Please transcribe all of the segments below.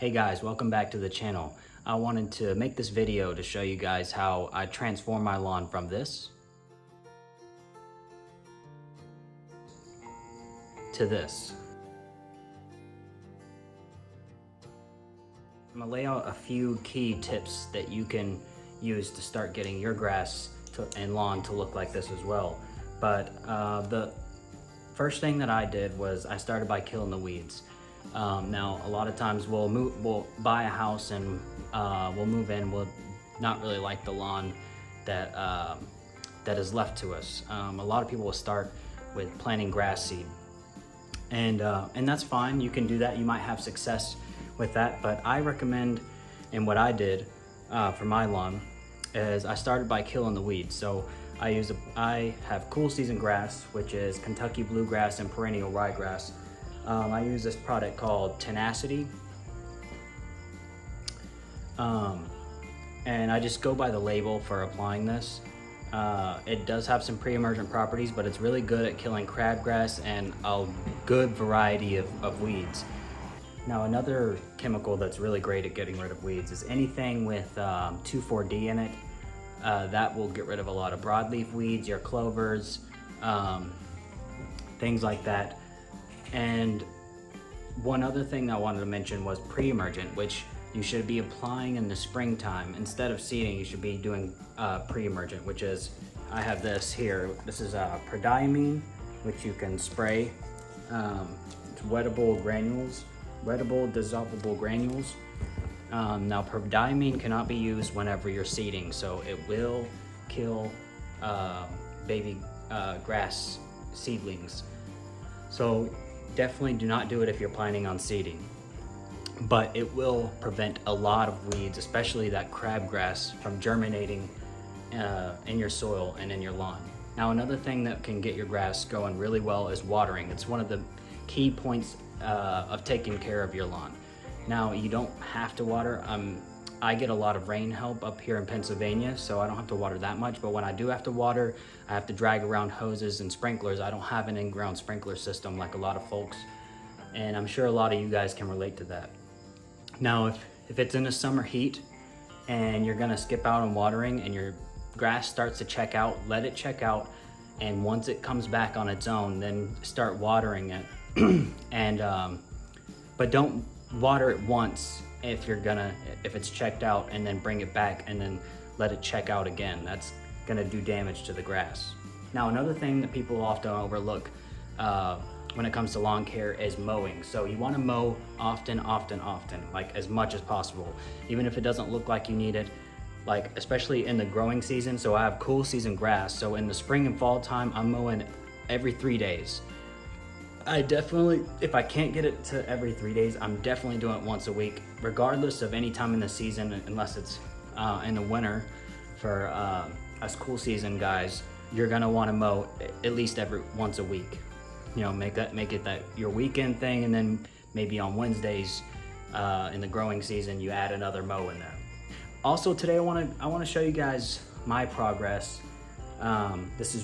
Hey guys, welcome back to the channel. I wanted to make this video to show you guys how I transform my lawn from this to this. I'm gonna lay out a few key tips that you can use to start getting your grass and lawn to look like this as well. But the first thing that I did was I started by killing the weeds. Now, a lot of times we'll buy a house and we'll move in. We'll not really like the lawn that that is left to us. A lot of people will start with planting grass seed, and that's fine. You can do that. You might have success with that, but I recommend, and what I did for my lawn is I started by killing the weeds. So I have cool season grass, which is Kentucky bluegrass and perennial ryegrass. I use this product called Tenacity, and I just go by the label for applying this. It does have some pre-emergent properties, but it's really good at killing crabgrass and a good variety of weeds. Now, another chemical that's really great at getting rid of weeds is anything with 2,4-D in it. That will get rid of a lot of broadleaf weeds, your clovers, things like that. And one other thing I wanted to mention was pre-emergent, which you should be applying in the springtime. Instead of seeding, you should be doing pre-emergent, which is, I have this here. This is prodiamine, which you can spray. It's wettable granules, wettable dissolvable granules. Now, prodiamine cannot be used whenever you're seeding, so it will kill baby grass seedlings. So definitely do not do it if you're planning on seeding, but it will prevent a lot of weeds, especially that crabgrass, from germinating in your soil and in your lawn. Now, another thing that can get your grass going really well is watering. It's one of the key points of taking care of your lawn. Now, you don't have to water. I get a lot of rain help up here in Pennsylvania, so I don't have to water that much, but when I do have to water, I have to drag around hoses and sprinklers. I don't have an in-ground sprinkler system like a lot of folks, and I'm sure a lot of you guys can relate to that. Now, if it's in the summer heat and you're gonna skip out on watering and your grass starts to check out, let it check out, and once it comes back on its own, then start watering it. But don't water it once if it's checked out, and then bring it back and then let it check out again. That's gonna do damage to the grass. Now, another thing that people often overlook when it comes to lawn care is mowing. So you wanna mow often, like as much as possible, even if it doesn't look like you need it, like especially in the growing season. So I have cool season grass. So in the spring and fall time, I'm mowing every 3 days. I definitely, if I can't get it to every 3 days, I'm definitely doing it once a week, regardless of any time in the season, unless it's in the winter. For us cool season guys, you're gonna wanna mow at least once a week. You know, make it that your weekend thing, and then maybe on Wednesdays in the growing season, you add another mow in there. Also, today I wanna show you guys my progress. This is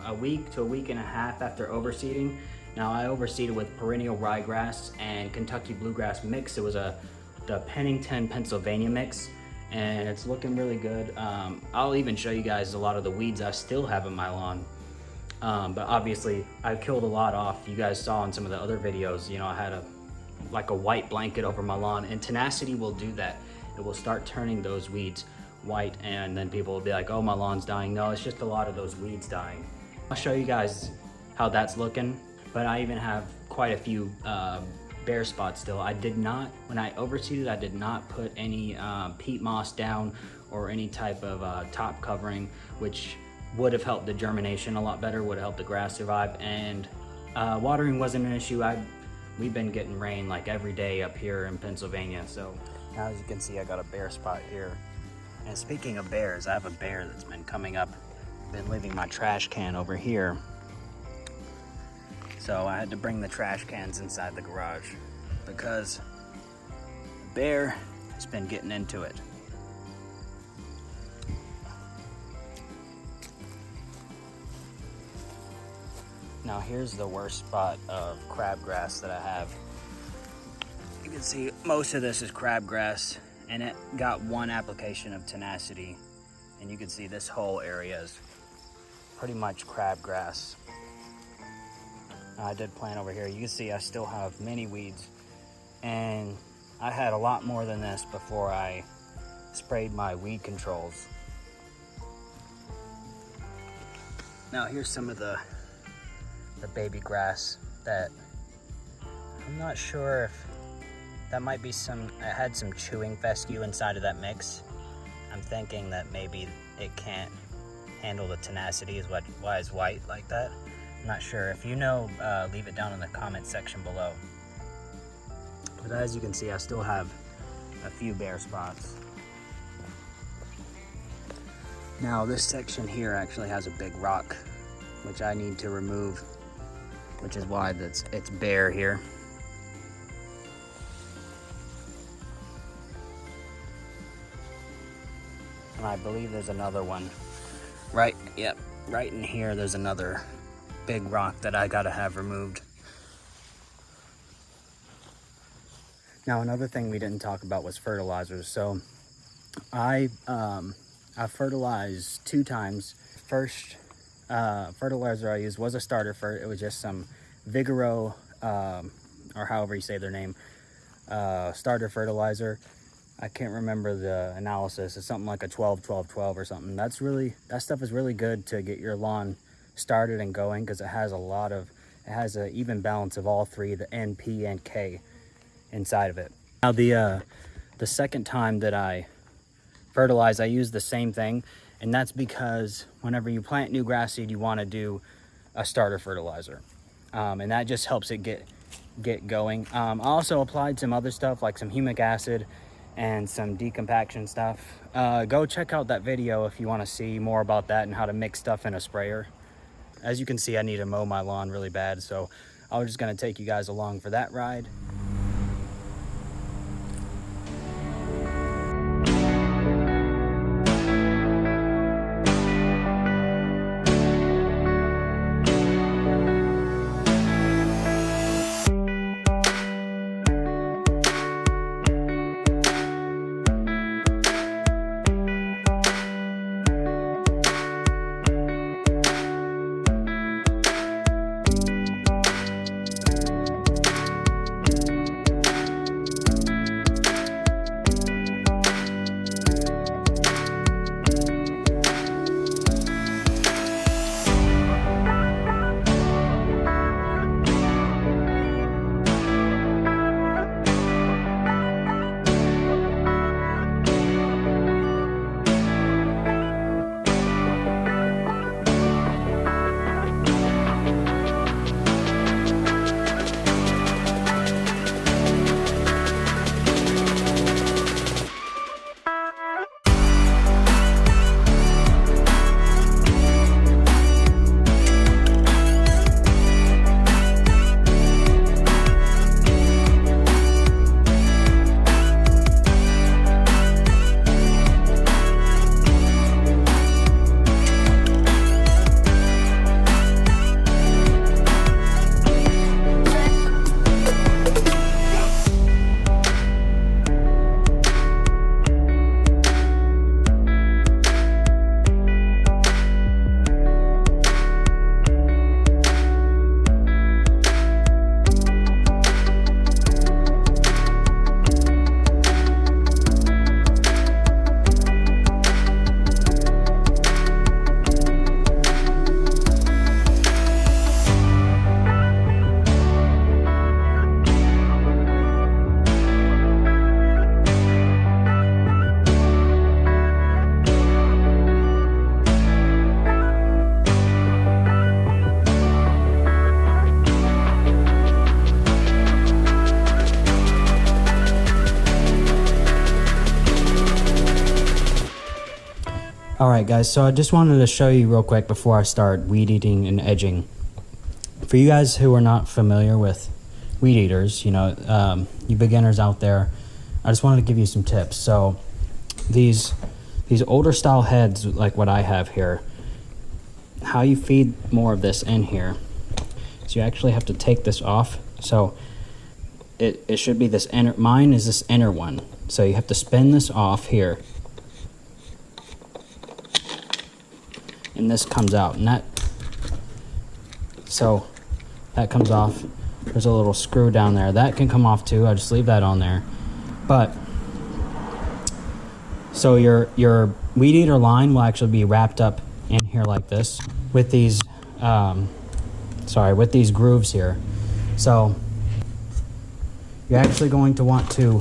a week to a week and a half after overseeding. Now, I overseeded with perennial ryegrass and Kentucky bluegrass mix. It was the Pennington, Pennsylvania mix, and it's looking really good. I'll even show you guys a lot of the weeds I still have in my lawn. But obviously, I killed a lot off. You guys saw in some of the other videos, you know, I had like a white blanket over my lawn, and Tenacity will do that. It will start turning those weeds white, and then people will be like, oh, my lawn's dying. No, it's just a lot of those weeds dying. I'll show you guys how that's looking, but I even have quite a few bare spots still. When I overseeded, I did not put any peat moss down or any type of top covering, which would have helped the germination a lot better, would have helped the grass survive, and watering wasn't an issue. We've been getting rain like every day up here in Pennsylvania, so now as you can see, I got a bare spot here. And speaking of bears, I have a bear that's been coming up. Been leaving my trash can over here, so I had to bring the trash cans inside the garage because the bear has been getting into it. Now, here's the worst spot of crabgrass that I have. can see most of this is crabgrass, and it got one application of tenacity, and you can see this whole area is pretty much crabgrass. I did plant over here. You can see I still have many weeds, and I had a lot more than this before I sprayed my weed controls. Now here's some of the baby grass that I'm not sure if that might be it had some chewing fescue inside of that mix. I'm thinking that maybe it can't handle the tenacity is why it's white like that. I'm not sure. If you know, leave it down in the comment section below. But as you can see, I still have a few bare spots. Now this section here actually has a big rock, which I need to remove, which is why it's bare here. And I believe there's another one. Right in here there's another big rock that I gotta have removed. Now another thing we didn't talk about was fertilizers. So I fertilized 2 times. First fertilizer I used was a starter fert. It was just some Vigoro, or however you say their name, starter fertilizer. I can't remember the analysis. It's something like a 12-12-12 or something. That stuff is really good to get your lawn started and going, because it has an even balance of all 3, the N, P, and K inside of it. Now the second time that I fertilized, I used the same thing, and that's because whenever you plant new grass seed, you want to do a starter fertilizer, and that just helps it get going. I also applied some other stuff like some humic acid and some decompaction stuff. Go check out that video if you want to see more about that and how to mix stuff in a sprayer. As you can see, I need to mow my lawn really bad, so I was just going to take you guys along for that ride. Alright guys, so I just wanted to show you real quick before I start weed eating and edging. For you guys who are not familiar with weed eaters, you beginners out there, I just wanted to give you some tips. So these older style heads like what I have here, how you feed more of this in here, so you actually have to take this off. So it should be this inner, mine is this inner one. So you have to spin this off here. And this comes out, and so that comes off. There's a little screw down there. That can come off too. I just leave that on there. But, so your weed eater line will actually be wrapped up in here like this with these, with these grooves here. So you're actually going to want to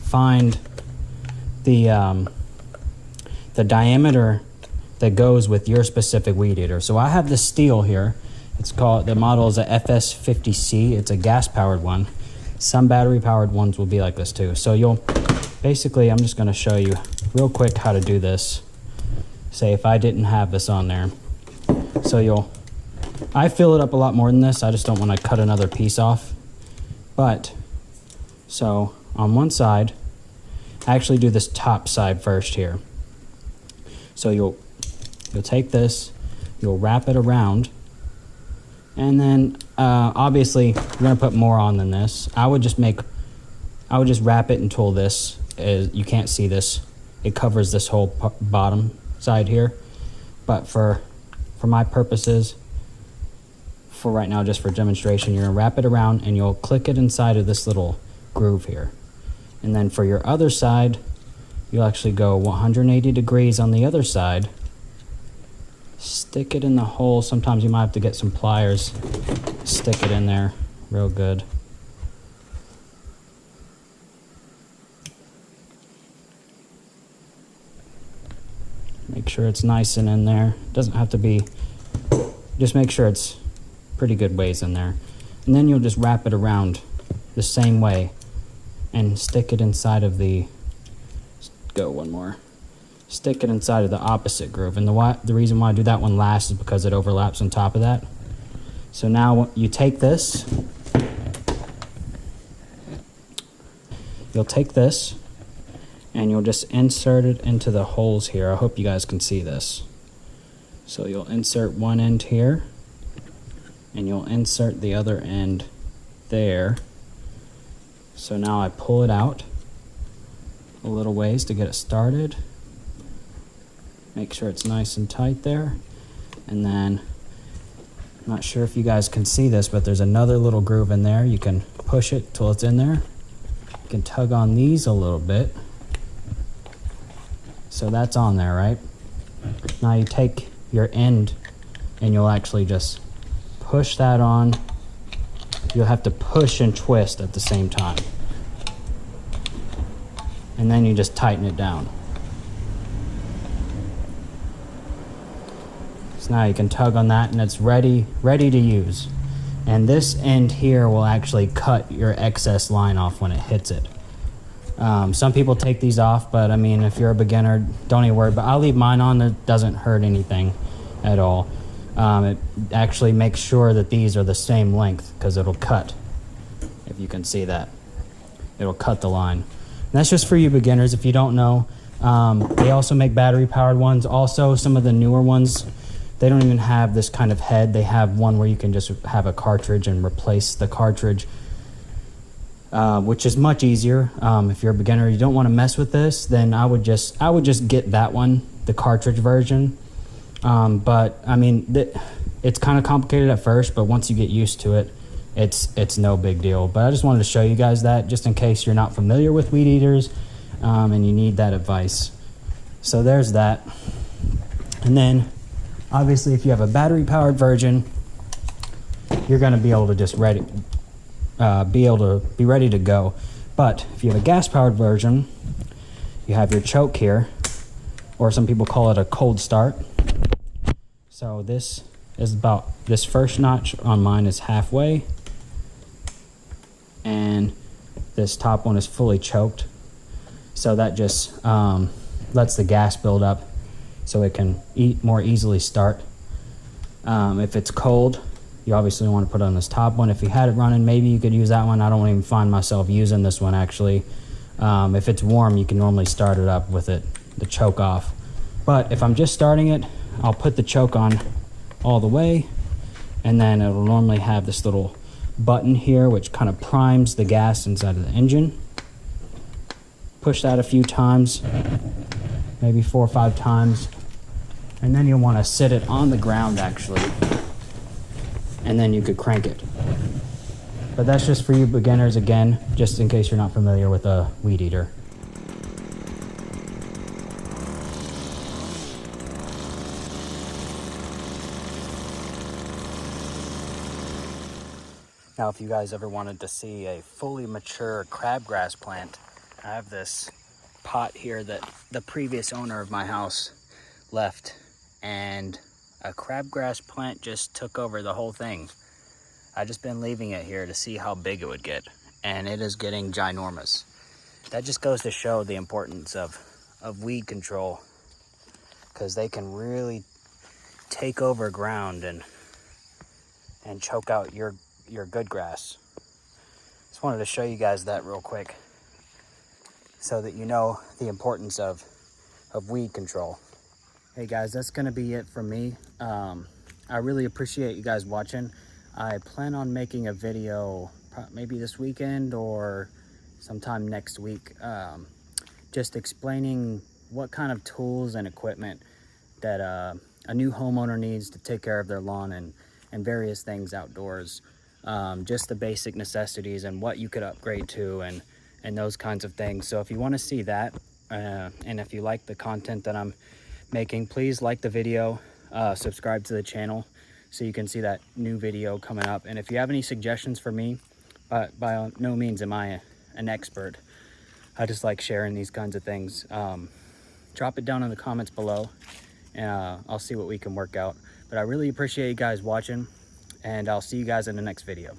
find the diameter that goes with your specific weed eater. So I have this steel here. It's called, the model is a FS50C. It's a gas powered one. Some battery powered ones will be like this too. So you'll basically, I'm just going to show you real quick how to do this. Say if I didn't have this on there. So I fill it up a lot more than this. I just don't want to cut another piece off. But, so on one side, I actually do this top side first here. So you'll take this, you'll wrap it around, and then obviously you're gonna put more on than this. I would just wrap it until this is, you can't see this. It covers this whole bottom side here. But for my purposes, for right now, just for demonstration, you're gonna wrap it around and you'll click it inside of this little groove here. And then for your other side, you'll actually go 180 degrees on the other side. Stick it in the hole. Sometimes you might have to get some pliers. Stick it in there real good. Make sure it's nice and in there. Doesn't have to be, just make sure it's pretty good ways in there. And then you'll just wrap it around the same way and stick it inside of the, go one more. Stick it inside of the opposite groove. And the reason why I do that one last is because it overlaps on top of that. So now you take this, you'll take this and you'll just insert it into the holes here. I hope you guys can see this. So you'll insert one end here and you'll insert the other end there. So now I pull it out a little ways to get it started. Make sure it's nice and tight there. And then, I'm not sure if you guys can see this, but there's another little groove in there. You can push it till it's in there. You can tug on these a little bit. So that's on there, right? Now you take your end and you'll actually just push that on. You'll have to push and twist at the same time. And then you just tighten it down. So now you can tug on that and it's ready to use. And this end here will actually cut your excess line off when it hits it. Some people take these off, but I mean, if you're a beginner, don't even worry. But I'll leave mine on. It doesn't hurt anything at all. It actually makes sure that these are the same length because it'll cut. If you can see that, it'll cut the line. And that's just for you beginners. If you don't know, they also make battery powered ones. Also, some of the newer ones, they don't even have this kind of head. They have one where you can just have a cartridge and replace the cartridge, which is much easier. If you're a beginner, you don't want to mess with this, then I would just get that one, the cartridge version. But I mean, it's kind of complicated at first, but once you get used to it, it's no big deal. But I just wanted to show you guys that just in case you're not familiar with weed eaters and you need that advice. So there's that. And then obviously if you have a battery powered version, you're going to be able to just be ready to go. But if you have a gas powered version, you have your choke here, or some people call it a cold start. So this is about, this first notch on mine is halfway, and this top one is fully choked. So that just lets the gas build up so it can more easily start. If it's cold, you obviously want to put on this top one. If you had it running, maybe you could use that one. I don't even find myself using this one actually. If it's warm, you can normally start it up with the choke off. But if I'm just starting it, I'll put the choke on all the way, and then it'll normally have this little button here, which kind of primes the gas inside of the engine. Push that a few times, maybe 4 or 5 times, and then you'll want to sit it on the ground actually, and then you could crank it. But that's just for you beginners, again, just in case you're not familiar with a weed eater. Now, if you guys ever wanted to see a fully mature crabgrass plant, I have this pot here that the previous owner of my house left, and a crabgrass plant just took over the whole thing. I just been leaving it here to see how big it would get, and it is getting ginormous. That just goes to show the importance of weed control, because they can really take over ground and choke out your good grass. Just wanted to show you guys that real quick so that you know the importance of weed control. Hey guys, that's gonna be it from me. I really appreciate you guys watching. I plan on making a video maybe this weekend or sometime next week, just explaining what kind of tools and equipment that a new homeowner needs to take care of their lawn and various things outdoors. Just the basic necessities and what you could upgrade to and those kinds of things. So if you want to see that, and if you like the content that I'm making, please like the video, subscribe to the channel so you can see that new video coming up. And if you have any suggestions for me, by no means am I an expert. I just like sharing these kinds of things. Drop it down in the comments below, and I'll see what we can work out. But I really appreciate you guys watching, and I'll see you guys in the next video.